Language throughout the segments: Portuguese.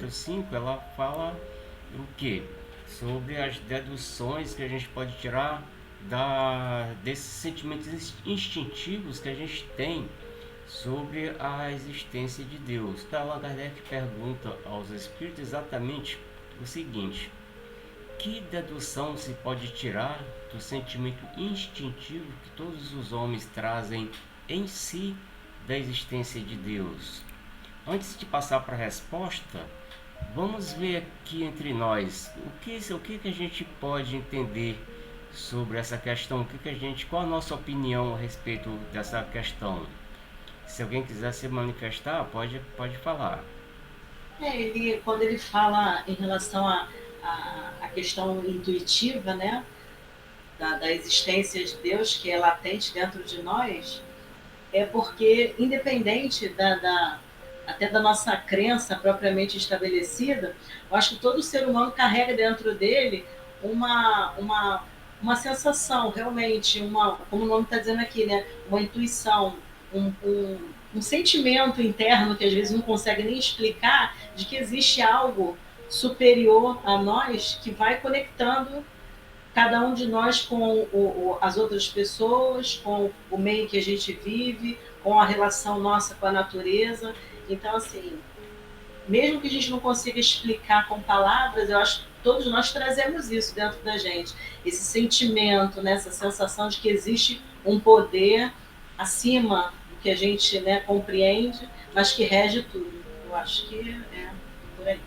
número 5 ela fala o quê? Sobre as deduções que a gente pode tirar desses sentimentos instintivos que a gente tem sobre a existência de Deus. Então, Allan Kardec pergunta aos espíritos exatamente o seguinte: que dedução se pode tirar do sentimento instintivo que todos os homens trazem em si da existência de Deus? Antes de passar para a resposta, vamos ver aqui entre nós o que a gente pode entender sobre essa questão, qual a nossa opinião a respeito dessa questão. Se alguém quiser se manifestar, pode falar. Quando ele fala em relação à questão intuitiva, né, da existência de Deus, que é latente dentro de nós, é porque, independente até da nossa crença propriamente estabelecida, eu acho que todo ser humano carrega dentro dele uma, uma, uma sensação, realmente, como o nome está dizendo aqui, né, uma intuição, um sentimento interno que às vezes não consegue nem explicar, de que existe algo superior a nós que vai conectando cada um de nós com as outras pessoas, com o meio que a gente vive, com a relação nossa com a natureza. Então, assim, mesmo que a gente não consiga explicar com palavras, eu acho que todos nós trazemos isso dentro da gente. Esse sentimento, né, essa sensação de que existe um poder acima do que a gente, né, compreende, mas que rege tudo. Eu acho que é por aí.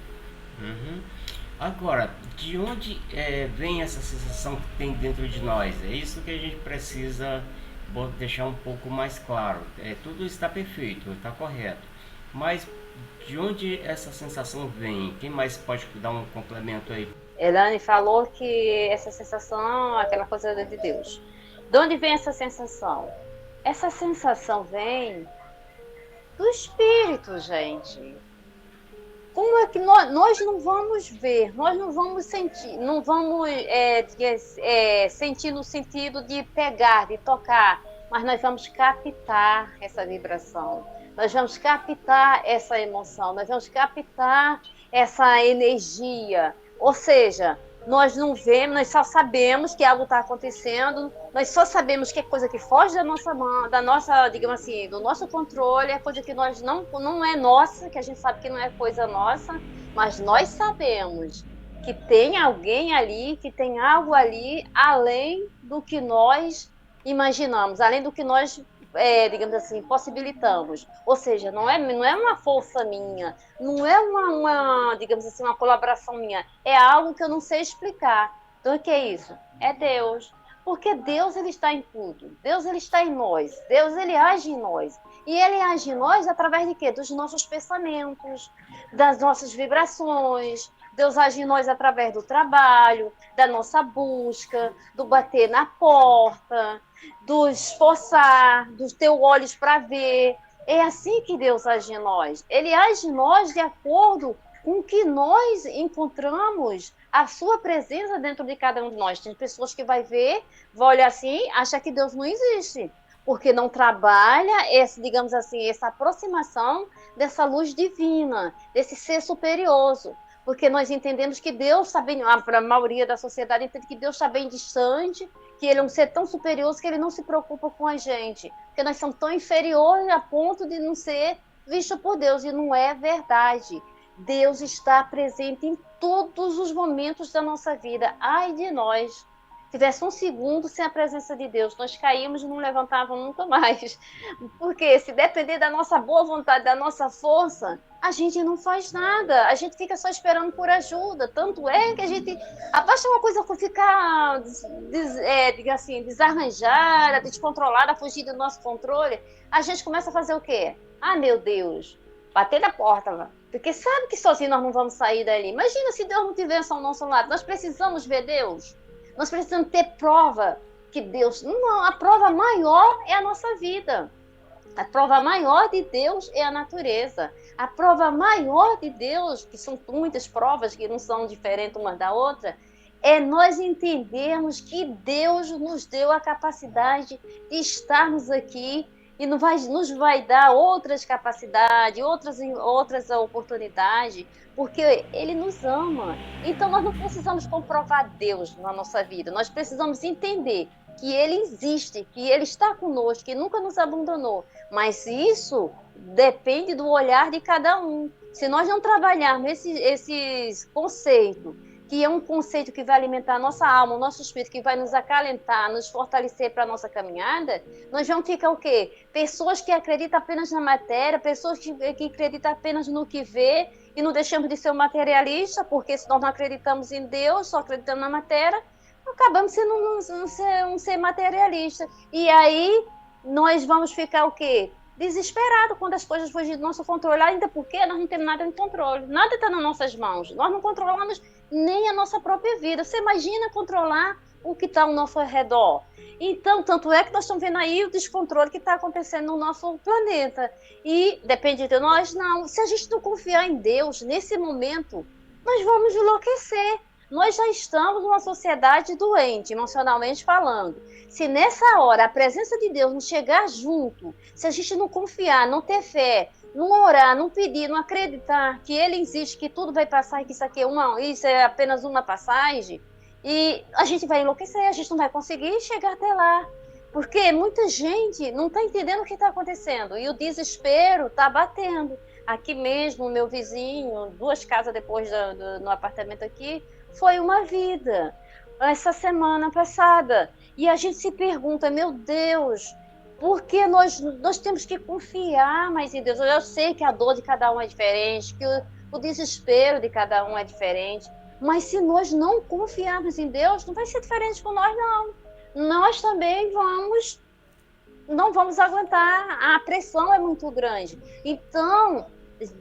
Uhum. Agora, de onde vem essa sensação que tem dentro de nós? É isso que a gente precisa deixar um pouco mais claro. Tudo está perfeito, está correto. Mas de onde essa sensação vem? Quem mais pode dar um complemento aí? Elane falou que essa sensação, aquela coisa de Deus. De onde vem essa sensação? Essa sensação vem do espírito, gente. Como é que nós não vamos ver, nós não vamos sentir, não vamos sentir no sentido de pegar, de tocar, mas nós vamos captar essa vibração, nós vamos captar essa emoção, nós vamos captar essa energia. Ou seja, nós não vemos, nós só sabemos que algo está acontecendo, nós só sabemos que é coisa que foge da nossa mão, da nossa, digamos assim, do nosso controle, é coisa que nós não é nossa, que a gente sabe que não é coisa nossa, mas nós sabemos que tem alguém ali, que tem algo ali, além do que nós imaginamos, além do que nós, digamos assim, possibilitamos. Ou seja, não é uma força minha, não é digamos assim, uma colaboração minha, é algo que eu não sei explicar. Então, o que é isso? É Deus. Porque Deus, ele está em tudo. Deus, ele está em nós. Deus, ele age em nós. E ele age em nós através de quê? Dos nossos pensamentos, das nossas vibrações. Deus age em nós através do trabalho, da nossa busca, do bater na porta, do esforçar, do ter olhos para ver. É assim que Deus age em nós. Ele age em nós de acordo com o que nós encontramos a sua presença dentro de cada um de nós. Tem pessoas que vai ver, vai olhar assim, acha que Deus não existe, porque não trabalha digamos assim, essa aproximação dessa luz divina, desse ser superioso. Porque nós entendemos que Deus está bem, a maioria da sociedade entende que Deus está bem distante, que ele é um ser tão superior que ele não se preocupa com a gente, porque nós somos tão inferiores a ponto de não ser visto por Deus, e não é verdade. Deus está presente em todos os momentos da nossa vida. Ai de nós, tivesse um segundo sem a presença de Deus, nós caímos e não levantávamos nunca mais. Porque se depender da nossa boa vontade, da nossa força, a gente não faz nada, a gente fica só esperando por ajuda. Tanto é que a gente, basta uma coisa ficar, diga assim, desarranjada, descontrolada, fugir do nosso controle, a gente começa a fazer o quê? Ah, meu Deus, bater na porta, porque sabe que sozinho nós não vamos sair dali. Imagina se Deus não tivesse ao nosso lado. Nós precisamos ver Deus. Nós precisamos ter prova que Deus... Não, a prova maior é a nossa vida. A prova maior de Deus é a natureza. A prova maior de Deus, que são muitas provas que não são diferentes uma da outra, é nós entendermos que Deus nos deu a capacidade de estarmos aqui e nos vai dar outras capacidades, outras oportunidades, porque Ele nos ama. Então, nós não precisamos comprovar Deus na nossa vida, nós precisamos entender que Ele existe, que Ele está conosco, que nunca nos abandonou. Mas isso depende do olhar de cada um. Se nós não trabalharmos esses conceitos, que é um conceito que vai alimentar a nossa alma, o nosso espírito, que vai nos acalentar, nos fortalecer para a nossa caminhada, nós vamos ficar o quê? Pessoas que acreditam apenas na matéria, pessoas que acreditam apenas no que vê, e não deixamos de ser um materialista, porque se nós não acreditamos em Deus, só acreditamos na matéria, acabamos sendo um ser materialista. E aí nós vamos ficar o quê? Desesperado quando as coisas fogem do nosso controle, ainda porque nós não temos nada em controle, nada está nas nossas mãos, nós não controlamos nem a nossa própria vida. Você imagina controlar o que está ao nosso redor? Então, tanto é que nós estamos vendo aí o descontrole que está acontecendo no nosso planeta, e depende de nós, não. Se a gente não confiar em Deus nesse momento, nós vamos enlouquecer. Nós já estamos numa sociedade doente, emocionalmente falando. Se nessa hora a presença de Deus não chegar junto, se a gente não confiar, não ter fé, não orar, não pedir, não acreditar que Ele existe, que tudo vai passar e que isso é apenas uma passagem, e a gente vai enlouquecer, a gente não vai conseguir chegar até lá. Porque muita gente não está entendendo o que está acontecendo e o desespero está batendo. Aqui mesmo, o meu vizinho, 2 casas depois no apartamento aqui, foi uma vida, essa semana passada. E a gente se pergunta, meu Deus, por que nós temos que confiar mais em Deus? Eu sei que a dor de cada um é diferente, que o desespero de cada um é diferente, mas se nós não confiarmos em Deus, não vai ser diferente com nós, não. Nós também não vamos aguentar, a pressão é muito grande. Então,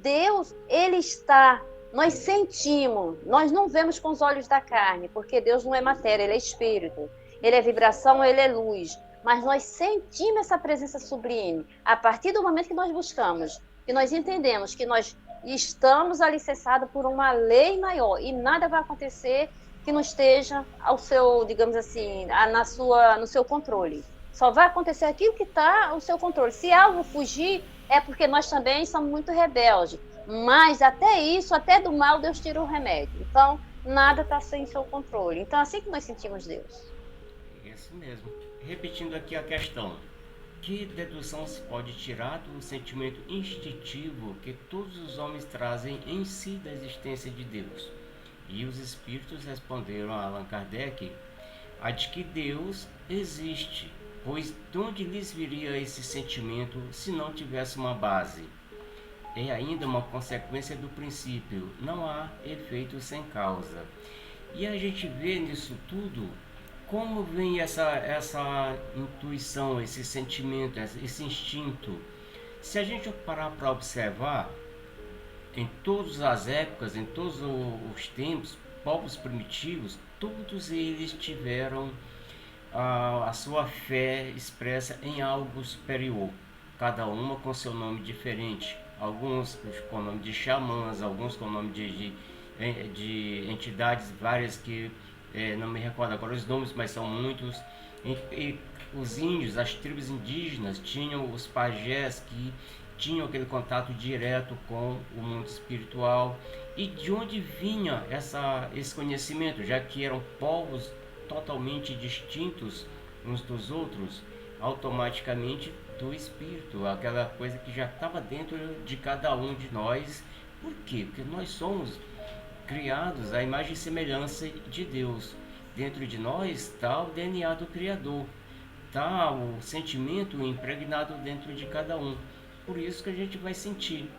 Deus, Ele está... Nós sentimos, nós não vemos com os olhos da carne, porque Deus não é matéria, Ele é espírito. Ele é vibração, Ele é luz. Mas nós sentimos essa presença sublime a partir do momento que nós buscamos, que nós entendemos que nós estamos alicerçados por uma lei maior e nada vai acontecer que não esteja ao seu, digamos assim, no seu controle. Só vai acontecer aquilo que está ao seu controle. Se algo fugir, é porque nós também somos muito rebeldes. Mas até isso, até do mal, Deus tira o remédio. Então, nada está sem seu controle. Então, assim que nós sentimos Deus. Isso mesmo. Repetindo aqui a questão. Que dedução se pode tirar do sentimento instintivo que todos os homens trazem em si da existência de Deus? E os espíritos responderam a Allan Kardec a de que Deus existe, pois de onde lhes viria esse sentimento se não tivesse uma base? É ainda uma consequência do princípio, não há efeito sem causa. E a gente vê nisso tudo como vem essa intuição, esse sentimento, esse instinto. Se a gente parar para observar, em todas as épocas, em todos os tempos, povos primitivos, todos eles tiveram a sua fé expressa em algo superior, cada uma com seu nome diferente. Alguns com o nome de xamãs, alguns com o nome de entidades várias que não me recordo agora os nomes, mas são muitos. E os índios, as tribos indígenas, tinham os pajés que tinham aquele contato direto com o mundo espiritual. E de onde vinha esse conhecimento, já que eram povos totalmente distintos uns dos outros? Automaticamente do espírito, aquela coisa que já estava dentro de cada um de nós. Por quê? Porque nós somos criados à imagem e semelhança de Deus. Dentro de nós está o DNA do Criador, está o sentimento impregnado dentro de cada um. Por isso que a gente vai sentir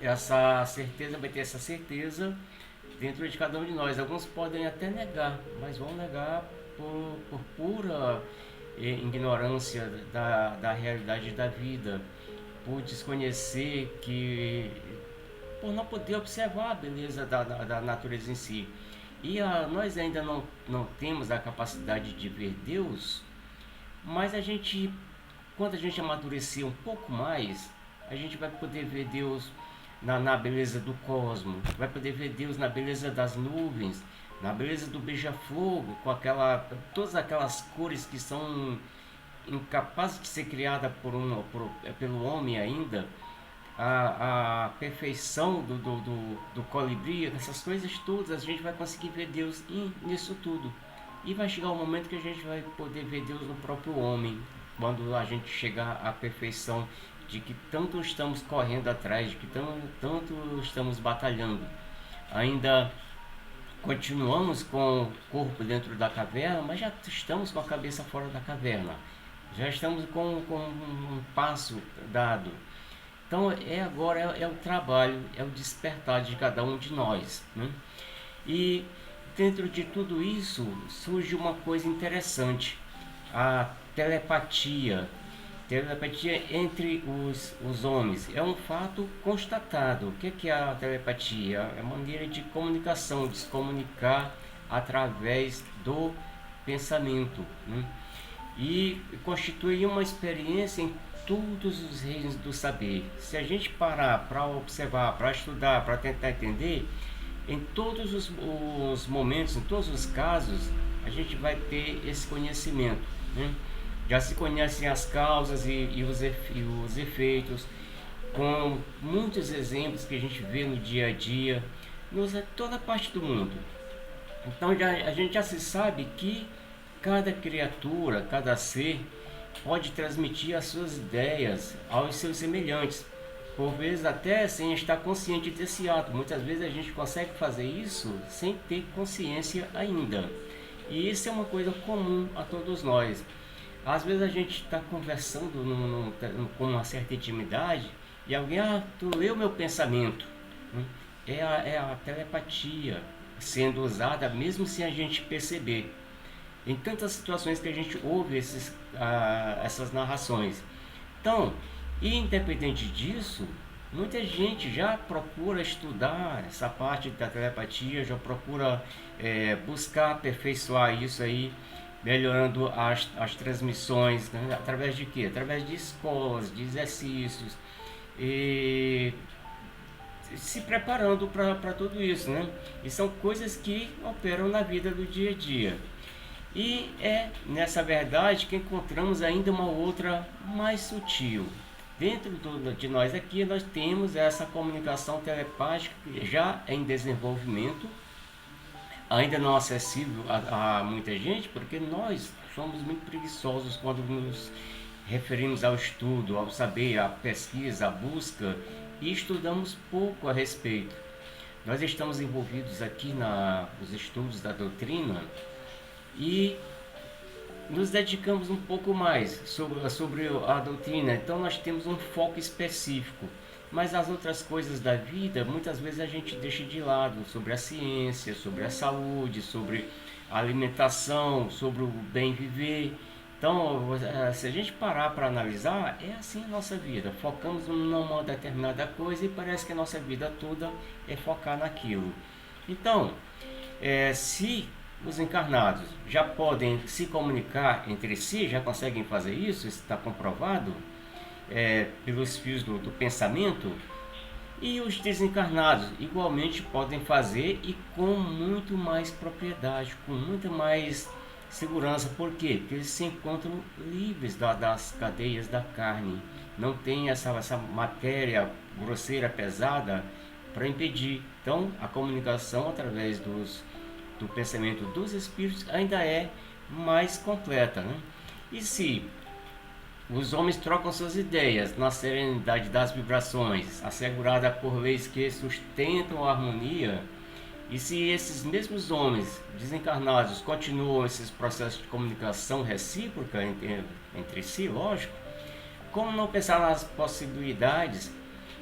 essa certeza, vai ter essa certeza dentro de cada um de nós. Alguns podem até negar, mas vão negar por pura ignorância da realidade da vida, por desconhecer, por não poder observar a beleza da natureza em si. E nós ainda não temos a capacidade de ver Deus, mas quando a gente amadurecer um pouco mais, a gente vai poder ver Deus na beleza do cosmos, vai poder ver Deus na beleza das nuvens, na beleza do beija-flor, com todas aquelas cores que são incapaz de ser criada pelo homem ainda, a perfeição do colibri, essas coisas todas, a gente vai conseguir ver Deus nisso tudo. E vai chegar o momento que a gente vai poder ver Deus no próprio homem, quando a gente chegar à perfeição de que tanto estamos correndo atrás, de que tanto estamos batalhando. Ainda continuamos com o corpo dentro da caverna, mas já estamos com a cabeça fora da caverna. Já estamos com um passo dado. Então agora é o trabalho, é o despertar de cada um de nós, né? E dentro de tudo isso surge uma coisa interessante, a telepatia. Telepatia entre os homens é um fato constatado. O que é a telepatia? É a maneira de comunicação, de se comunicar através do pensamento, né? E constitui uma experiência em todos os reinos do saber. Se a gente parar para observar, para estudar, para tentar entender, em todos os momentos, em todos os casos, a gente vai ter esse conhecimento, né? Já se conhecem as causas e os efeitos, com muitos exemplos que a gente vê no dia a dia, em toda parte do mundo. Então a gente já se sabe que cada criatura, cada ser, pode transmitir as suas ideias aos seus semelhantes, por vezes até sem estar consciente desse ato. Muitas vezes a gente consegue fazer isso sem ter consciência ainda. E isso é uma coisa comum a todos nós. Às vezes a gente está conversando com uma certa intimidade e alguém, tu leu meu pensamento. É a telepatia sendo usada mesmo sem a gente perceber. Em tantas situações que a gente ouve essas narrações. Então, independente disso, muita gente já procura estudar essa parte da telepatia, já procura buscar aperfeiçoar isso aí, melhorando as transmissões, né? Através de quê? Através de escolas, de exercícios, e se preparando para tudo isso, né? E são coisas que operam na vida do dia a dia. E é nessa verdade que encontramos ainda uma outra mais sutil. Dentro de nós aqui, nós temos essa comunicação telepática que já é em desenvolvimento, ainda não acessível a muita gente, porque nós somos muito preguiçosos quando nos referimos ao estudo, ao saber, à pesquisa, à busca, e estudamos pouco a respeito. Nós estamos envolvidos aqui nos estudos da doutrina e nos dedicamos um pouco mais sobre a doutrina, então nós temos um foco específico, mas as outras coisas da vida muitas vezes a gente deixa de lado, sobre a ciência, sobre a saúde, sobre a alimentação, sobre o bem viver. Então, se a gente parar para analisar, é assim a nossa vida, focamos numa determinada coisa e parece que a nossa vida toda é focar naquilo. Então, se os encarnados já podem se comunicar entre si, já conseguem fazer isso está comprovado pelos fios do pensamento, e os desencarnados igualmente podem fazer e com muito mais propriedade, com muita mais segurança. Por quê? Porque eles se encontram livres das cadeias da carne, não tem essa matéria grosseira, pesada para impedir. Então a comunicação através do pensamento dos espíritos ainda é mais completa, né? E se os homens trocam suas ideias na serenidade das vibrações, assegurada por leis que sustentam a harmonia, e se esses mesmos homens desencarnados continuam esses processos de comunicação recíproca entre si, lógico, como não pensar nas possibilidades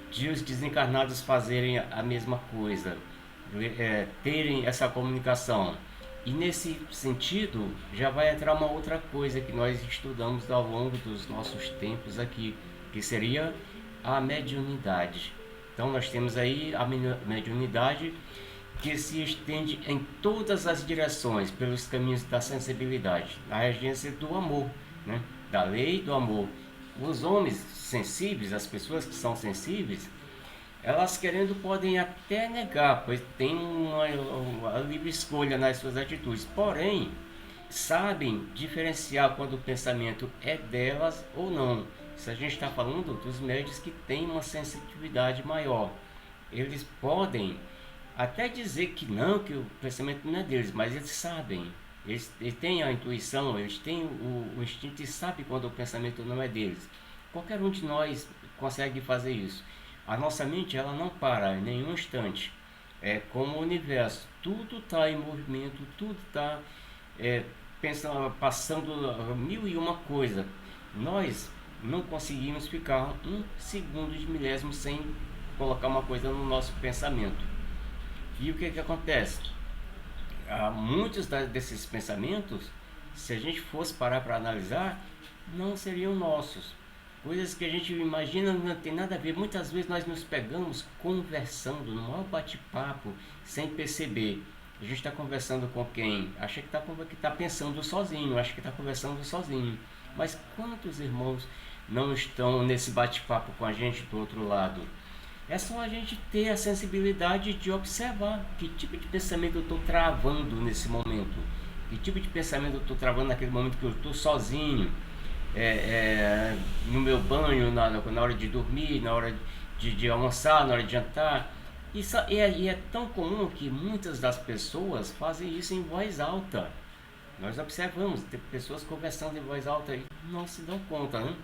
de os desencarnados fazerem a mesma coisa, terem essa comunicação? E nesse sentido já vai entrar uma outra coisa que nós estudamos ao longo dos nossos tempos aqui, que seria a mediunidade. Então nós temos aí a mediunidade que se estende em todas as direções, pelos caminhos da sensibilidade, da regência do amor, né? Da lei do amor. Os homens sensíveis, as pessoas que são sensíveis, elas querendo podem até negar, pois tem uma livre escolha nas suas atitudes. Porém, sabem diferenciar quando o pensamento é delas ou não. Se a gente está falando dos médios que têm uma sensitividade maior, eles podem até dizer que não, que o pensamento não é deles, mas eles sabem. Eles têm a intuição, eles têm o instinto e sabem quando o pensamento não é deles. Qualquer um de nós consegue fazer isso. A nossa mente, ela não para em nenhum instante. É como o universo, tudo está em movimento, tudo está passando mil e uma coisa. Nós não conseguimos ficar um segundo de milésimo sem colocar uma coisa no nosso pensamento. E o que acontece? Muitos desses pensamentos, se a gente fosse parar para analisar, não seriam nossos. Coisas que a gente imagina não tem nada a ver. Muitas vezes nós nos pegamos conversando, no maior bate-papo, sem perceber. A gente está conversando com quem? Acha que está pensando sozinho, acha que está conversando sozinho. Mas quantos irmãos não estão nesse bate-papo com a gente do outro lado? É só a gente ter a sensibilidade de observar que tipo de pensamento eu estou travando nesse momento. Que tipo de pensamento eu estou travando naquele momento que eu estou sozinho. No meu banho, na hora de dormir, na hora de almoçar, na hora de jantar. E é tão comum que muitas das pessoas fazem isso em voz alta. Nós observamos tem pessoas conversando em voz alta e não se dão conta, né?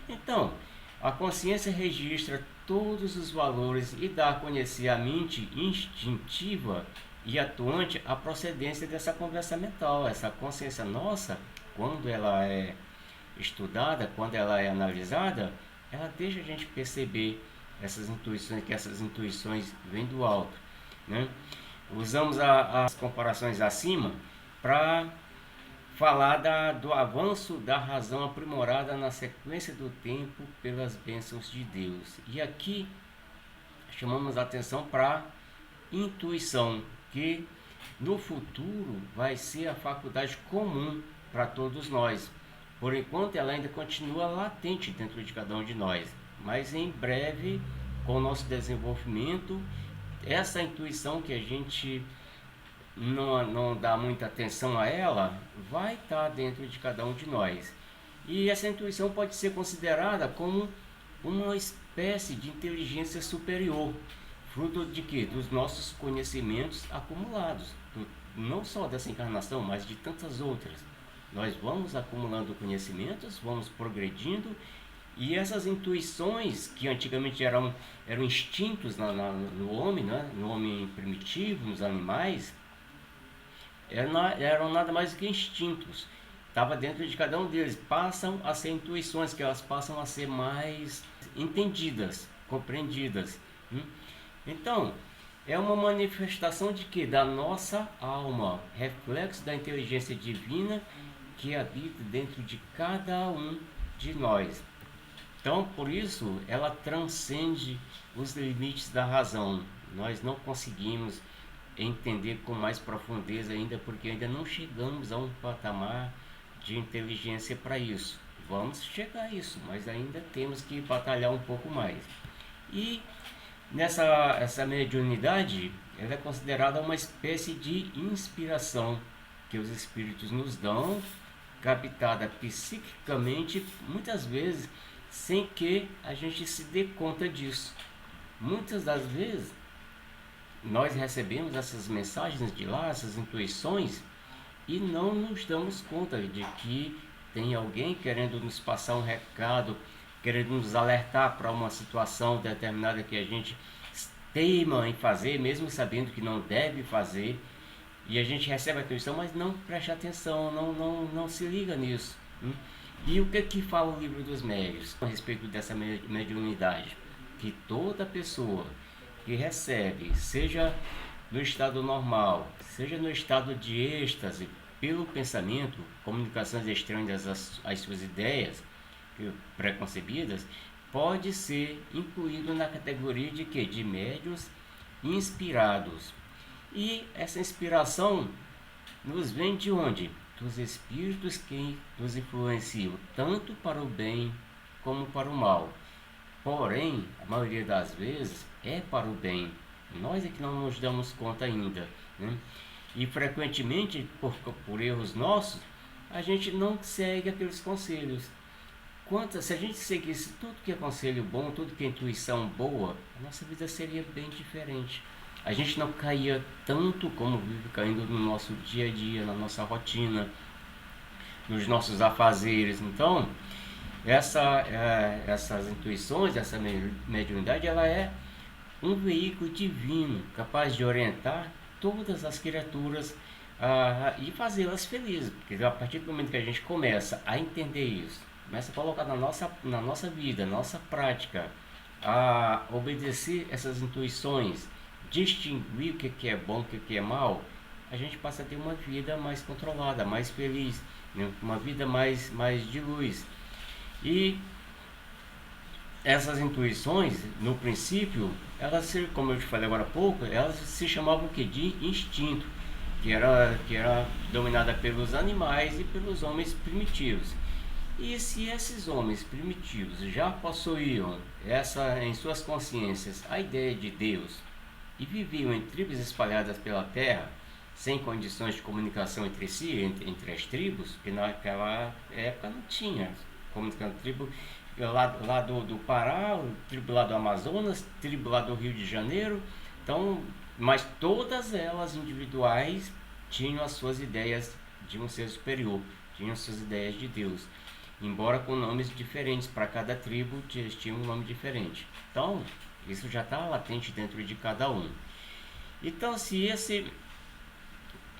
Então, a consciência registra todos os valores e dá a conhecer à mente instintiva e atuante a procedência dessa conversa mental. Essa consciência nossa, quando ela é estudada, quando ela é analisada, ela deixa a gente perceber essas intuições, que essas intuições vêm do alto, né? Usamos as comparações acima para falar do avanço da razão aprimorada na sequência do tempo pelas bênçãos de Deus. E aqui chamamos a atenção para intuição, que no futuro vai ser a faculdade comum para todos nós. Por enquanto ela ainda continua latente dentro de cada um de nós, mas em breve, com o nosso desenvolvimento, essa intuição que a gente não dá muita atenção a ela, vai estar dentro de cada um de nós. E essa intuição pode ser considerada como uma espécie de inteligência superior, fruto de quê? Dos nossos conhecimentos acumulados, não só dessa encarnação, mas de tantas outras. Nós vamos acumulando conhecimentos, vamos progredindo, e essas intuições que antigamente eram instintos no homem, né? No homem primitivo, nos animais, eram nada mais do que instintos. Estava dentro de cada um deles. Passam a ser intuições, que elas passam a ser mais entendidas, compreendidas. Então, é uma manifestação de quê? Da nossa alma, reflexo da inteligência divina que habita dentro de cada um de nós. Então, por isso, ela transcende os limites da razão. Nós não conseguimos entender com mais profundeza ainda, porque ainda não chegamos a um patamar de inteligência para isso. Vamos chegar a isso, mas ainda temos que batalhar um pouco mais. E essa mediunidade, ela é considerada uma espécie de inspiração que os espíritos nos dão, captada psiquicamente, muitas vezes sem que a gente se dê conta disso. Muitas das vezes nós recebemos essas mensagens de lá, essas intuições, e não nos damos conta de que tem alguém querendo nos passar um recado, querendo nos alertar para uma situação determinada que a gente teima em fazer, mesmo sabendo que não deve fazer, e a gente recebe a intuição, mas não presta atenção, não se liga nisso. E o que fala o livro dos médiuns a respeito dessa mediunidade? Que toda pessoa que recebe, seja no estado normal, seja no estado de êxtase, pelo pensamento, comunicações estranhas às suas ideias preconcebidas, pode ser incluído na categoria de quê? De médiuns inspirados. E essa inspiração nos vem de onde? Dos espíritos que nos influenciam tanto para o bem como para o mal. Porém, a maioria das vezes é para o bem. Nós é que não nos damos conta ainda, né? E frequentemente, por erros nossos, a gente não segue aqueles conselhos. Se a gente seguisse tudo que é conselho bom, tudo que é intuição boa, a nossa vida seria bem diferente. A gente não caía tanto como vive caindo no nosso dia a dia, na nossa rotina, nos nossos afazeres. Então, essas intuições, essa mediunidade, ela é um veículo divino capaz de orientar todas as criaturas e fazê-las felizes. Porque a partir do momento que a gente começa a entender isso, começa a colocar na nossa vida, na nossa prática, a obedecer essas intuições, distinguir o que é bom, o que é mal, a gente passa a ter uma vida mais controlada, mais feliz, né? Uma vida mais de luz. E essas intuições, no princípio, elas, como eu te falei agora há pouco, elas se chamavam de instinto, que era dominada pelos animais e pelos homens primitivos. E se esses homens primitivos já possuíam em suas consciências a ideia de Deus e viviam em tribos espalhadas pela terra, sem condições de comunicação entre si, entre as tribos, que naquela época não tinha comunicação, tribo lá do Pará, tribo lá do Amazonas, tribo lá do Rio de Janeiro, então, mas todas elas individuais tinham as suas ideias de um ser superior, tinham as suas ideias de Deus, embora com nomes diferentes, para cada tribo tinha um nome diferente. Então, isso já está latente dentro de cada um. Então, se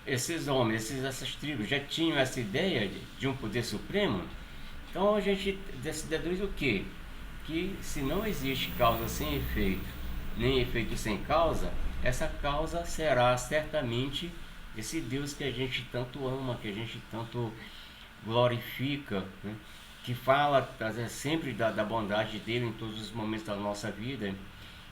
esses homens, essas tribos já tinham essa ideia de um poder supremo, então a gente deduz o quê? Que se não existe causa sem efeito, nem efeito sem causa, essa causa será certamente esse Deus que a gente tanto ama, que a gente tanto glorifica, né? Que fala sempre da bondade dele em todos os momentos da nossa vida,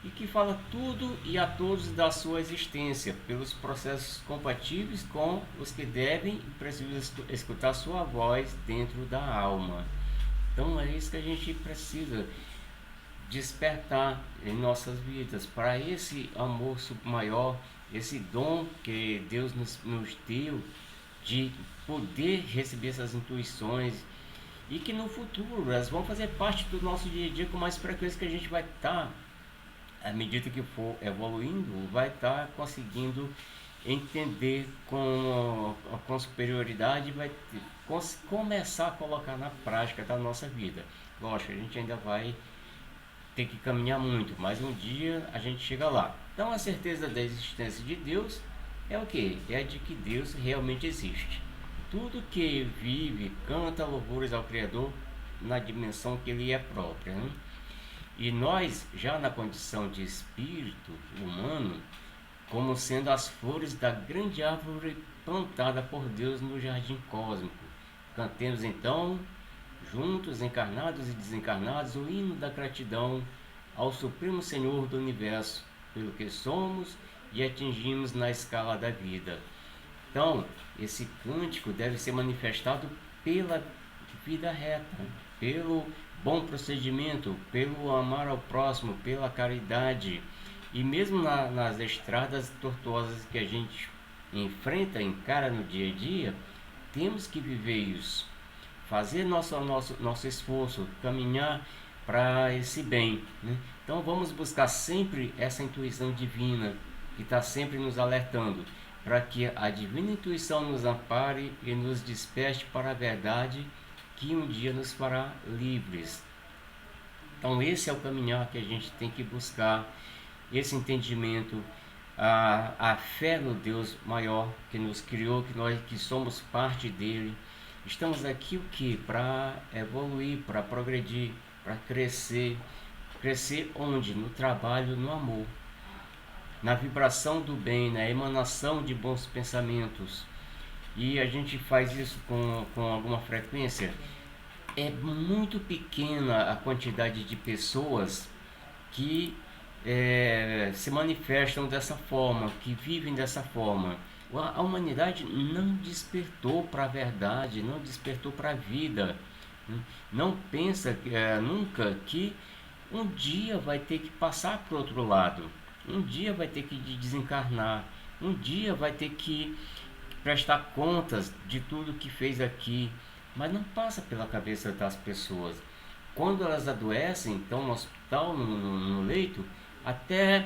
e que fala tudo e a todos da sua existência, pelos processos compatíveis com os que devem e precisam escutar sua voz dentro da alma. Então é isso que a gente precisa despertar em nossas vidas, para esse amor maior, esse dom que Deus nos deu de poder receber essas intuições, e que no futuro elas vão fazer parte do nosso dia a dia com mais frequência, que a gente vai estar, à medida que for evoluindo, vai estar conseguindo entender com superioridade, vai começar a colocar na prática da nossa vida. Lógico, a gente ainda vai ter que caminhar muito, mas um dia a gente chega lá. Então a certeza da existência de Deus é o que? É de que Deus realmente existe. Tudo que vive canta louvores ao Criador na dimensão que Ele é própria, né? E nós, já na condição de espírito humano, como sendo as flores da grande árvore plantada por Deus no jardim cósmico, cantemos então, juntos, encarnados e desencarnados, o hino da gratidão ao Supremo Senhor do Universo, pelo que somos e atingimos na escala da vida. Então, esse cântico deve ser manifestado pela vida reta, pelo bom procedimento, pelo amar ao próximo, pela caridade. E mesmo nas estradas tortuosas que a gente encara no dia a dia, temos que viver isso, fazer nosso esforço, caminhar para esse bem, né? Então vamos buscar sempre essa intuição divina que está sempre nos alertando, para que a divina intuição nos ampare e nos desperte para a verdade que um dia nos fará livres. Então esse é o caminhar que a gente tem que buscar, esse entendimento, a fé no Deus maior que nos criou, que nós que somos parte dele. Estamos aqui o que? Para evoluir, para progredir, para crescer. Crescer onde? No trabalho, no amor, na vibração do bem, na emanação de bons pensamentos. E a gente faz isso com alguma frequência. É muito pequena a quantidade de pessoas que se manifestam dessa forma, que vivem dessa forma. A humanidade não despertou para a verdade, não despertou para a vida, não pensa nunca que um dia vai ter que passar para o outro lado, um dia vai ter que desencarnar, um dia vai ter que prestar contas de tudo que fez aqui, mas não passa pela cabeça das pessoas. Quando elas adoecem, estão no hospital, no leito, até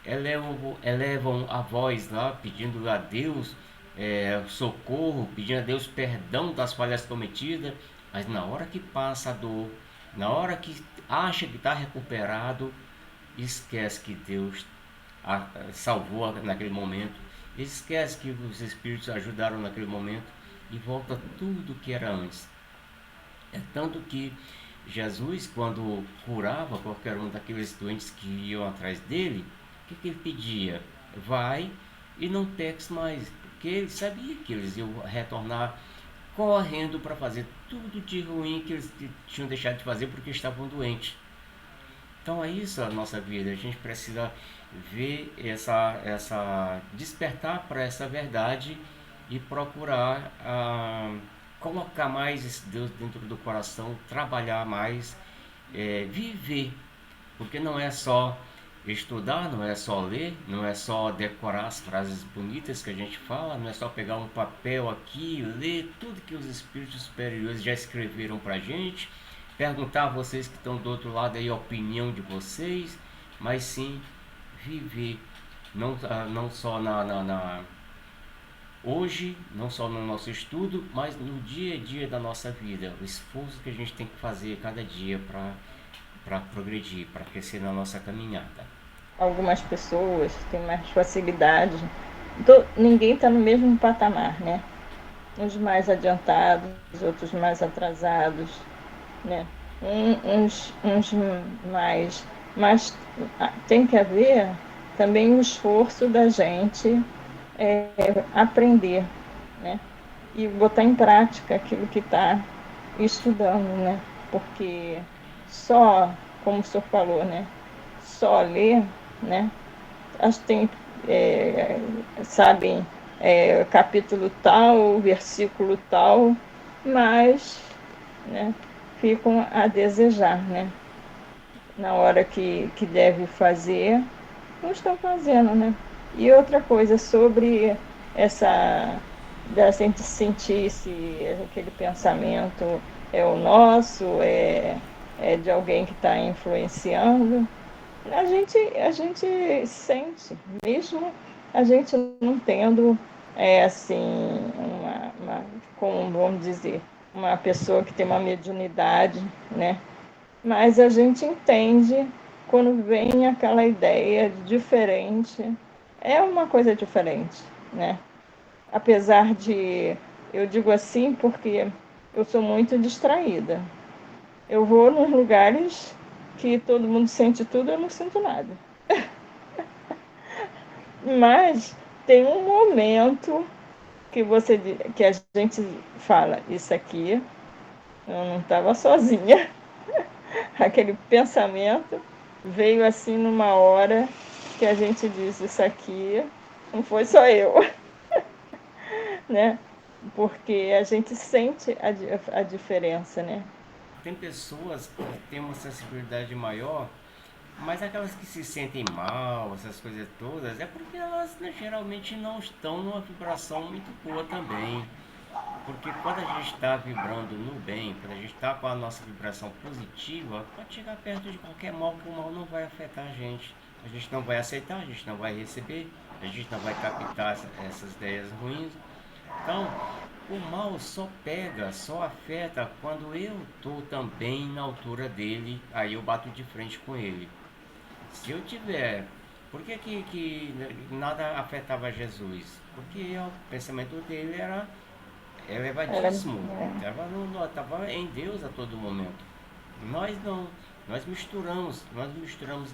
elevam a voz lá, pedindo a Deus socorro, pedindo a Deus perdão das falhas cometidas, mas na hora que passa a dor, na hora que acha que está recuperado, esquece que Deus salvou naquele momento, esquece que os Espíritos ajudaram naquele momento e volta tudo que era antes. É tanto que Jesus, quando curava qualquer um daqueles doentes que iam atrás dele, o que ele pedia? Vai e não peques mais, porque ele sabia que eles iam retornar correndo para fazer tudo de ruim que eles tinham deixado de fazer porque estavam doentes. Então é isso a nossa vida, a gente precisa ver despertar para essa verdade e procurar colocar mais esse Deus dentro do coração, trabalhar mais, viver, porque não é só estudar, não é só ler, não é só decorar as frases bonitas que a gente fala, não é só pegar um papel aqui e ler tudo que os espíritos superiores já escreveram pra gente, perguntar a vocês que estão do outro lado aí a opinião de vocês, mas sim viver, não só hoje, não só no nosso estudo, mas no dia a dia da nossa vida, o esforço que a gente tem que fazer cada dia para progredir, para crescer na nossa caminhada. Algumas pessoas têm mais facilidade, ninguém está no mesmo patamar, né? Uns mais adiantados, outros mais atrasados, né? Uns mais, mas tem que haver também um esforço da gente aprender, né? E botar em prática aquilo que está estudando, né? Porque só, como o senhor falou, né? Só ler, né? Acho que tem, sabem, capítulo tal, versículo tal, mas, né? Ficam a desejar, né? Na hora que deve fazer, não estão fazendo, né? E outra coisa sobre da gente sentir se aquele pensamento é o nosso, é de alguém que está influenciando. A gente sente, mesmo a gente não tendo, assim, como vamos dizer, uma pessoa que tem uma mediunidade, né? Mas a gente entende quando vem aquela ideia diferente, é uma coisa diferente, né? Apesar de, eu digo assim porque eu sou muito distraída. Eu vou nos lugares que todo mundo sente tudo, eu não sinto nada. Mas tem um momento que a gente fala, isso aqui, eu não estava sozinha. Aquele pensamento veio assim numa hora que a gente diz, isso aqui não foi só eu, né? Porque a gente sente a diferença, né? Tem pessoas que têm uma sensibilidade maior, mas aquelas que se sentem mal, essas coisas todas, é porque elas, né, geralmente não estão numa vibração muito boa também. Porque quando a gente está vibrando no bem, quando a gente está com a nossa vibração positiva, pode chegar perto de qualquer mal, que o mal não vai afetar a gente. A gente não vai aceitar, a gente não vai receber, a gente não vai captar essas ideias ruins. Então, o mal só pega, só afeta quando eu estou também na altura dele, aí eu bato de frente com ele. Se eu tiver... Por que nada afetava Jesus? Porque o pensamento dele era elevadíssimo, estava em Deus a todo momento. Nós não, nós misturamos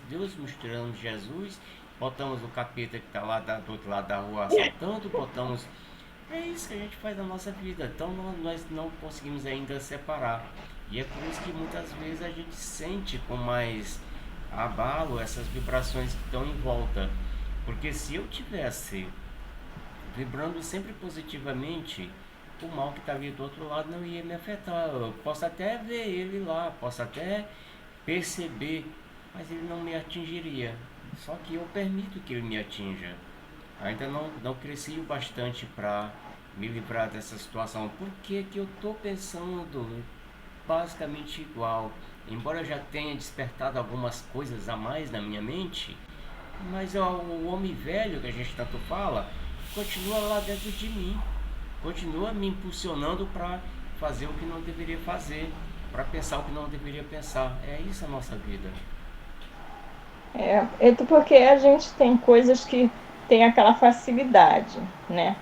Deus, misturamos Jesus, botamos o capeta que está lá do outro lado da rua assaltando, botamos... É isso que a gente faz na nossa vida, então nós não conseguimos ainda separar. E é por isso que muitas vezes a gente sente com mais abalo essas vibrações que estão em volta. Porque se eu tivesse vibrando sempre positivamente, o mal que está ali do outro lado não ia me afetar. Eu posso até ver ele lá, posso até perceber, mas ele não me atingiria. Só que eu permito que ele me atinja. Ainda não cresci o bastante para me livrar dessa situação. Por que que eu estou pensando basicamente igual? Embora eu já tenha despertado algumas coisas a mais na minha mente, mas o homem velho que a gente tanto fala continua lá dentro de mim, continua me impulsionando para fazer o que não deveria fazer, para pensar o que não deveria pensar. É isso a nossa vida. Porque a gente tem coisas que tem aquela facilidade, né,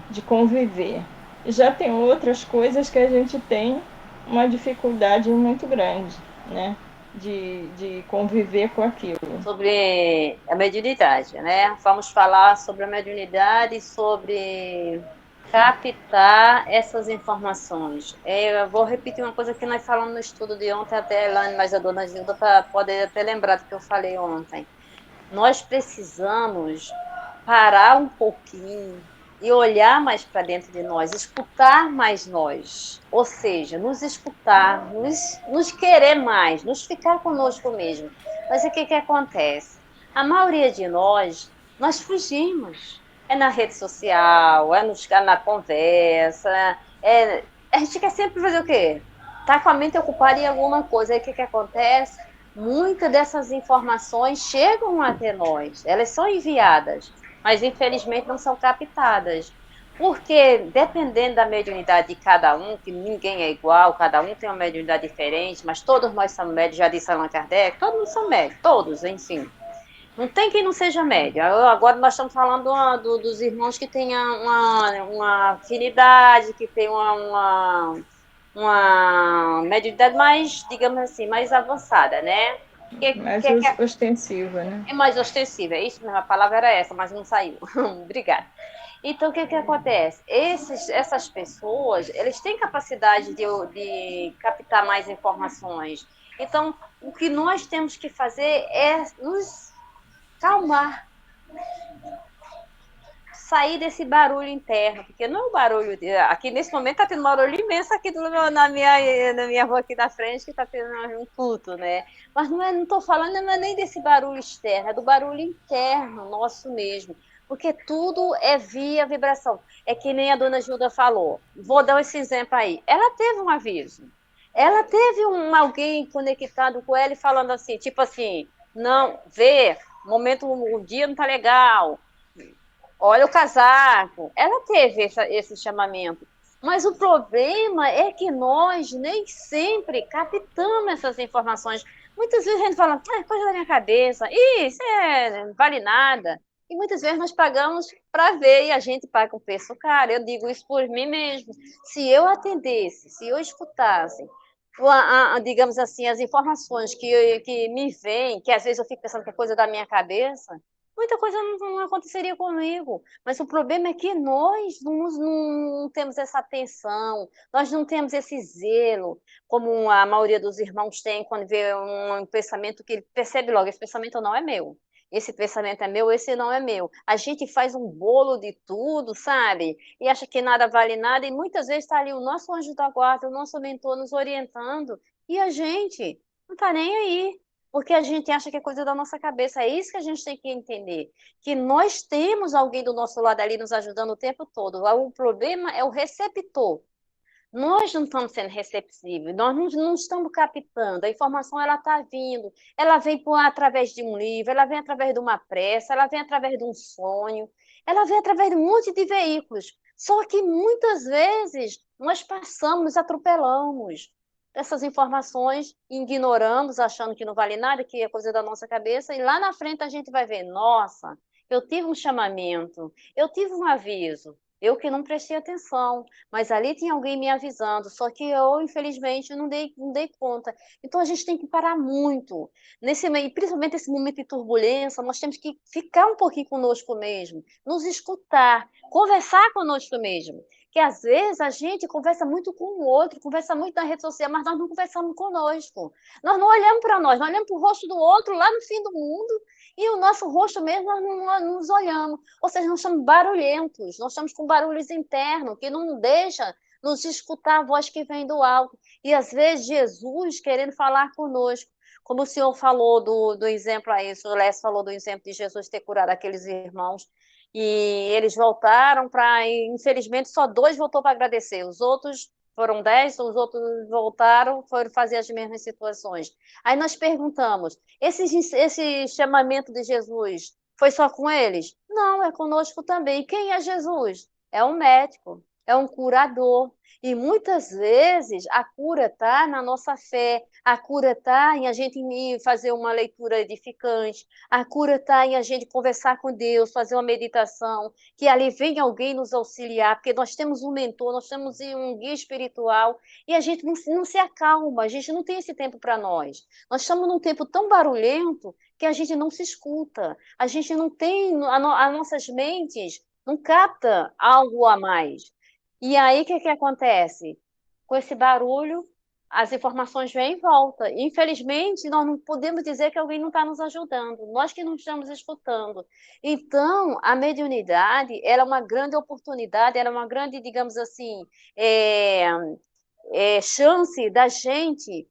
de conviver. E já tem outras coisas que a gente tem uma dificuldade muito grande, né, de conviver com aquilo. Sobre a mediunidade, né? Vamos falar sobre a mediunidade e sobre captar essas informações. Eu vou repetir uma coisa que nós falamos no estudo de ontem, até a Elaine, mas a dona Gilda para poder até lembrar do que eu falei ontem. Nós precisamos parar um pouquinho e olhar mais para dentro de nós, escutar mais nós, ou seja, nos escutar, nos querer mais, nos ficar conosco mesmo. Mas o que que acontece? A maioria de nós fugimos. É na rede social, na conversa, a gente quer sempre fazer o quê? Tá com a mente ocupada em alguma coisa. Aí o que que acontece? Muitas dessas informações chegam até nós, elas são enviadas, mas infelizmente não são captadas. Porque, dependendo da mediunidade de cada um, que ninguém é igual, cada um tem uma mediunidade diferente, mas todos nós somos médios, já disse Allan Kardec, todos são médios, todos, enfim. Não tem quem não seja médio. Agora nós estamos falando dos irmãos que têm uma afinidade, que têm uma mediunidade mais, digamos assim, mais avançada, né? Mais ostensiva, né? É mais ostensiva, é isso mesmo, a palavra era essa, mas não saiu. Obrigada. Então, o que que acontece? Essas pessoas, eles têm capacidade de captar mais informações. Então, o que nós temos que fazer é nos calmar, sair desse barulho interno, porque não é um barulho. Aqui nesse momento está tendo um barulho imenso aqui na minha rua aqui da frente, que está tendo um culto, né? Mas não estou falando não é nem desse barulho externo, é do barulho interno nosso mesmo. Porque tudo é via vibração. É que nem a dona Gilda falou. Vou dar esse exemplo aí. Ela teve um aviso. Ela teve alguém conectado com ela e falando assim, tipo assim, não, o dia não tá legal, olha o casaco. Ela teve esse chamamento. Mas o problema é que nós nem sempre captamos essas informações. Muitas vezes a gente fala, coisa da minha cabeça, isso não vale nada. E muitas vezes nós pagamos para ver e a gente paga um preço caro. Eu digo isso por mim mesmo. Se eu atendesse, se eu escutasse, digamos assim, as informações que me vêm, que às vezes eu fico pensando que é coisa da minha cabeça, muita coisa não aconteceria comigo. Mas o problema é que nós não temos essa atenção, nós não temos esse zelo, como a maioria dos irmãos tem quando vê um pensamento que ele percebe logo, esse pensamento não é meu. Esse pensamento é meu, esse não é meu. A gente faz um bolo de tudo, sabe? E acha que nada vale nada, e muitas vezes está ali o nosso anjo da guarda, o nosso mentor nos orientando, e a gente não está nem aí porque a gente acha que é coisa da nossa cabeça. É isso que a gente tem que entender, que nós temos alguém do nosso lado ali nos ajudando o tempo todo. O problema é o receptor. Nós não estamos sendo receptivos, nós não estamos captando. A informação ela está vindo, ela vem através de um livro, ela vem através de uma prece, ela vem através de um sonho, ela vem através de um monte de veículos. Só que muitas vezes nós passamos, atropelamos essas informações, ignoramos, achando que não vale nada, que é coisa da nossa cabeça, e lá na frente a gente vai ver, nossa, eu tive um chamamento, eu tive um aviso, eu que não prestei atenção, mas ali tinha alguém me avisando, só que eu, infelizmente, não dei conta. Então a gente tem que parar muito. E principalmente nesse momento de turbulência, nós temos que ficar um pouquinho conosco mesmo, nos escutar, conversar conosco mesmo que às vezes a gente conversa muito com o outro, conversa muito na rede social, mas nós não conversamos conosco. Nós não olhamos para nós olhamos para o rosto do outro lá no fim do mundo e o nosso rosto mesmo nós não nos olhamos. Ou seja, nós somos barulhentos, nós estamos com barulhos internos que não deixa nos escutar a voz que vem do alto. E às vezes Jesus querendo falar conosco. Como o senhor falou do exemplo aí, o senhor Lécio falou do exemplo de Jesus ter curado aqueles irmãos E eles voltaram para, infelizmente, só 2 voltou para agradecer. Os outros foram 10, os outros voltaram, foram fazer as mesmas situações. Aí nós perguntamos: esse chamamento de Jesus foi só com eles? Não, é conosco também. Quem é Jesus? É um médico, é um curador. E muitas vezes a cura está na nossa fé, a cura está em a gente fazer uma leitura edificante, a cura está em a gente conversar com Deus, fazer uma meditação, que ali vem alguém nos auxiliar, porque nós temos um mentor, nós temos um guia espiritual, e a gente não se acalma, a gente não tem esse tempo para nós. Nós estamos num tempo tão barulhento que a gente não se escuta, a gente não tem, as nossas mentes não capta algo a mais. E aí, o que acontece? Com esse barulho, as informações vêm e voltam. Infelizmente, nós não podemos dizer que alguém não está nos ajudando, nós que não estamos escutando. Então, a mediunidade, ela é uma grande oportunidade, ela é uma grande, digamos assim, chance da gente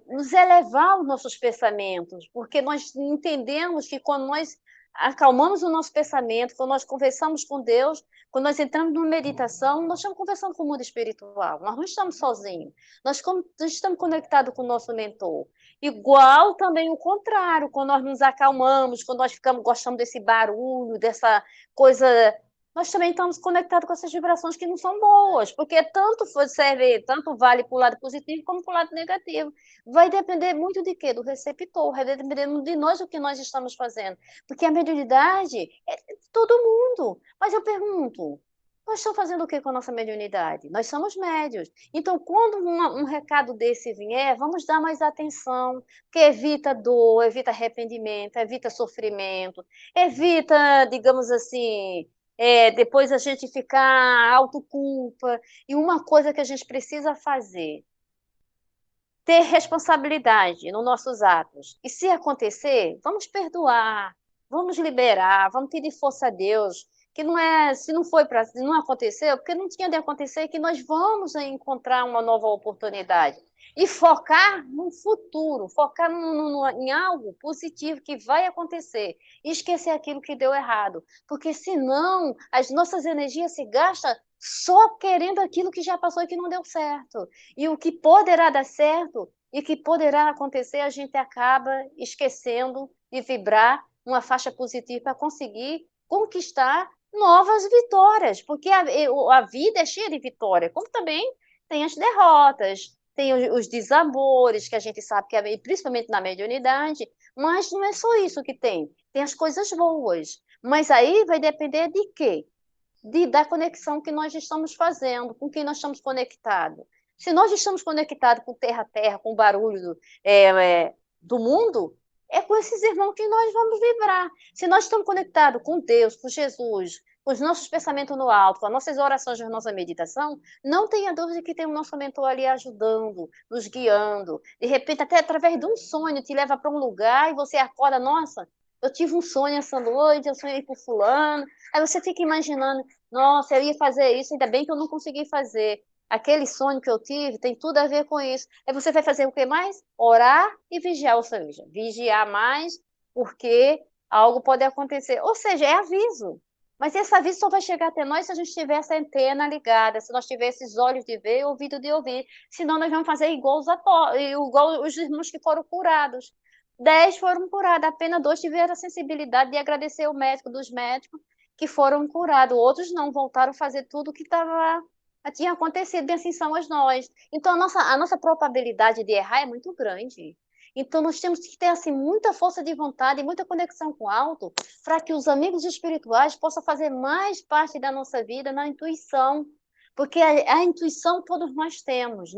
nos elevar os nossos pensamentos, porque nós entendemos que quando nós acalmamos o nosso pensamento, quando nós conversamos com Deus, quando nós entramos numa meditação, nós estamos conversando com o mundo espiritual, nós não estamos sozinhos, nós estamos conectados com o nosso mentor. Igual também o contrário, quando nós nos acalmamos, quando nós gostamos desse barulho, dessa coisa, nós também estamos conectados com essas vibrações que não são boas, porque tanto vale para o lado positivo como para o lado negativo. Vai depender muito de quê? Do receptor, vai depender muito de nós o que nós estamos fazendo. Porque a mediunidade é de todo mundo. Mas eu pergunto, nós estamos fazendo o que com a nossa mediunidade? Nós somos médios. Então, quando um recado desse vier, vamos dar mais atenção, porque evita dor, evita arrependimento, evita sofrimento, evita, digamos assim, depois a gente ficar autoculpa. E uma coisa que a gente precisa fazer, ter responsabilidade nos nossos atos. E se acontecer, vamos perdoar, vamos liberar, vamos pedir força a Deus, que não é, se não aconteceu, porque não tinha de acontecer, que nós vamos encontrar uma nova oportunidade. E focar no futuro, focar em algo positivo que vai acontecer. E esquecer aquilo que deu errado. Porque senão as nossas energias se gastam só querendo aquilo que já passou e que não deu certo. E o que poderá dar certo e o que poderá acontecer, a gente acaba esquecendo de vibrar uma faixa positiva para conseguir conquistar novas vitórias. Porque a vida é cheia de vitórias, como também tem as derrotas, tem os desamores, que a gente sabe que é principalmente na mediunidade, mas não é só isso que tem. Tem as coisas boas. Mas aí vai depender de quê? Da conexão que nós estamos fazendo, com quem nós estamos conectados. Se nós estamos conectados com terra a terra, com o barulho do mundo, é com esses irmãos que nós vamos vibrar. Se nós estamos conectados com Deus, com Jesus, com os nossos pensamentos no alto, com as nossas orações, a nossa meditação, não tenha dúvida que tem o nosso mentor ali ajudando, nos guiando. De repente, até através de um sonho, te leva para um lugar e você acorda, nossa, eu tive um sonho essa noite, eu sonhei com fulano. Aí você fica imaginando, nossa, eu ia fazer isso, ainda bem que eu não consegui fazer. Aquele sonho que eu tive tem tudo a ver com isso. Aí você vai fazer o que mais? Orar e vigiar, ou seja, vigiar mais, porque algo pode acontecer. Ou seja, é aviso. Mas esse aviso só vai chegar até nós se a gente tiver essa antena ligada, se nós tivéssemos olhos de ver e ouvido de ouvir. Senão nós vamos fazer igual os irmãos que foram curados. 10 foram curados, apenas 2 tiveram a sensibilidade de agradecer o médico dos médicos que foram curados. Outros não, voltaram a fazer tudo o que tinha acontecido, e assim somos nós. Então, a nossa probabilidade de errar é muito grande. Então, nós temos que ter assim, muita força de vontade e muita conexão com o alto para que os amigos espirituais possam fazer mais parte da nossa vida na intuição. Porque a intuição todos nós temos,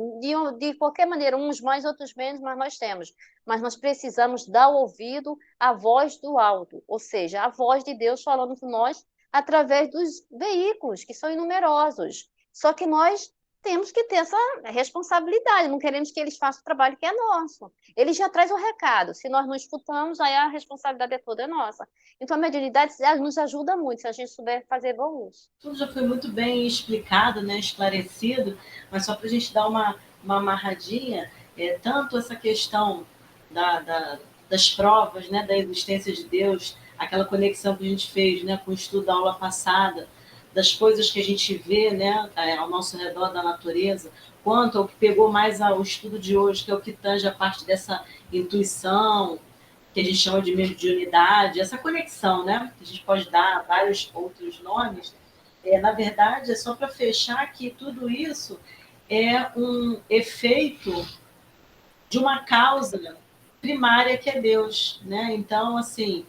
de qualquer maneira, uns mais, outros menos, mas nós temos. Mas nós precisamos dar ouvido à voz do alto, ou seja, a voz de Deus falando com nós através dos veículos, que são inumerosos. Só que nós temos que ter essa responsabilidade, não queremos que eles façam o trabalho que é nosso. Ele já traz o recado, se nós não escutamos, aí a responsabilidade toda é nossa. Então a mediunidade nos ajuda muito, se a gente souber fazer bom uso. Tudo já foi muito bem explicado, né, esclarecido, mas só para a gente dar uma amarradinha, tanto essa questão das provas, né, da existência de Deus, aquela conexão que a gente fez, né, com o estudo da aula passada, das coisas que a gente vê, né, ao nosso redor da natureza, quanto ao que pegou mais ao estudo de hoje, que é o que tange a parte dessa intuição, que a gente chama de mediunidade, essa conexão, né, que a gente pode dar vários outros nomes, na verdade, é só para fechar que tudo isso é um efeito de uma causa primária que é Deus, né? Então, assim,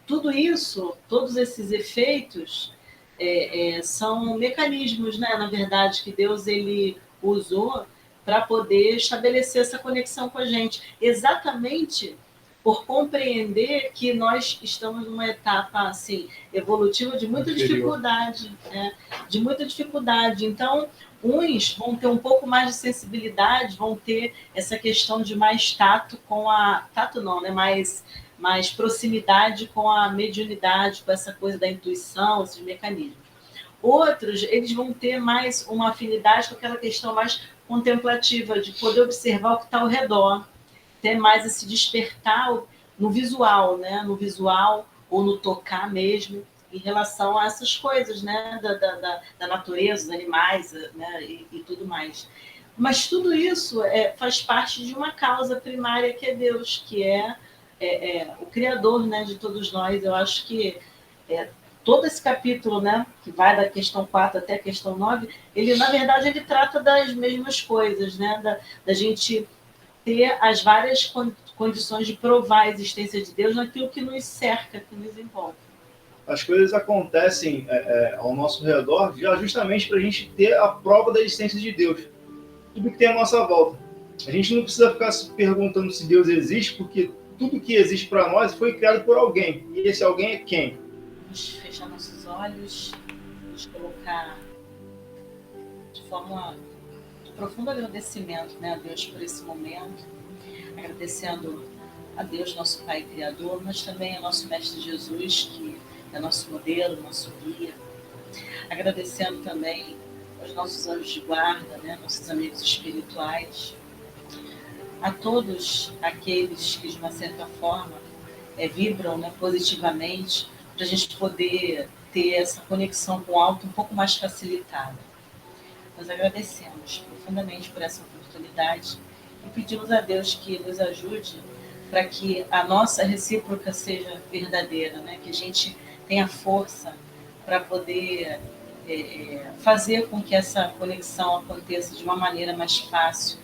tudo isso, todos esses efeitos são mecanismos, né? Na verdade, que Deus ele usou para poder estabelecer essa conexão com a gente, exatamente por compreender que nós estamos numa etapa assim evolutiva de muita dificuldade, né? De muita dificuldade. Então, uns vão ter um pouco mais de sensibilidade, vão ter essa questão de mais tato com a... Tato não, né? Mais proximidade com a mediunidade, com essa coisa da intuição, esses mecanismos. Outros, eles vão ter mais uma afinidade com aquela questão mais contemplativa, de poder observar o que está ao redor, ter mais esse despertar no visual, né? No visual ou no tocar mesmo, em relação a essas coisas, né? Da natureza, dos animais, né? E tudo mais. Mas tudo isso faz parte de uma causa primária que é Deus, que é o Criador, né? De todos nós. Eu acho que todo esse capítulo, né? Que vai da questão 4 até a questão 9, ele, na verdade, ele trata das mesmas coisas, né? Da gente ter as várias condições de provar a existência de Deus naquilo que nos cerca, que nos envolve. As coisas acontecem ao nosso redor justamente para a gente ter a prova da existência de Deus. Tudo que tem à nossa volta. A gente não precisa ficar se perguntando se Deus existe, porque tudo que existe para nós foi criado por alguém. E esse alguém é quem? Vamos fechar nossos olhos, vamos colocar de forma de profundo agradecimento, né, a Deus por esse momento, agradecendo a Deus, nosso Pai Criador, mas também a nosso Mestre Jesus, que é nosso modelo, nosso guia. Agradecendo também aos nossos anjos de guarda, né, nossos amigos espirituais, a todos aqueles que, de uma certa forma, vibram, né, positivamente, para a gente poder ter essa conexão com o alto um pouco mais facilitada. Nós agradecemos profundamente por essa oportunidade e pedimos a Deus que nos ajude para que a nossa recíproca seja verdadeira, né? Que a gente tenha força para poder fazer com que essa conexão aconteça de uma maneira mais fácil,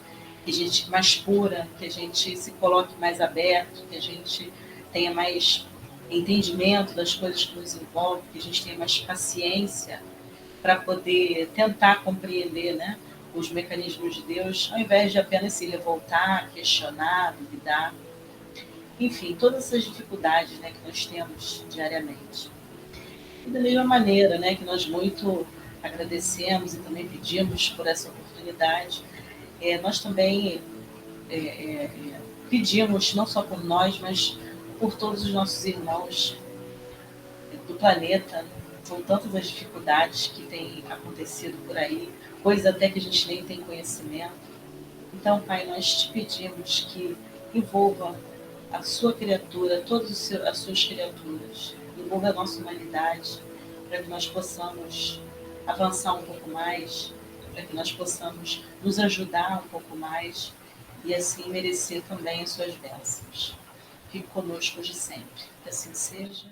que a gente mais pura, que a gente se coloque mais aberto, que a gente tenha mais entendimento das coisas que nos envolvem, que a gente tenha mais paciência para poder tentar compreender, né, os mecanismos de Deus, ao invés de apenas se revoltar, questionar, duvidar. Enfim, todas essas dificuldades, né, que nós temos diariamente. E da mesma maneira, né, que nós muito agradecemos e também pedimos por essa oportunidade, nós também pedimos, não só por nós, mas por todos os nossos irmãos do planeta, com tantas as dificuldades que têm acontecido por aí, coisas até que a gente nem tem conhecimento. Então, Pai, nós te pedimos que envolva a sua criatura, todas as suas criaturas, envolva a nossa humanidade, para que nós possamos avançar um pouco mais, para que nós possamos nos ajudar um pouco mais e assim merecer também as suas bênçãos. Fique conosco hoje sempre. Que assim seja.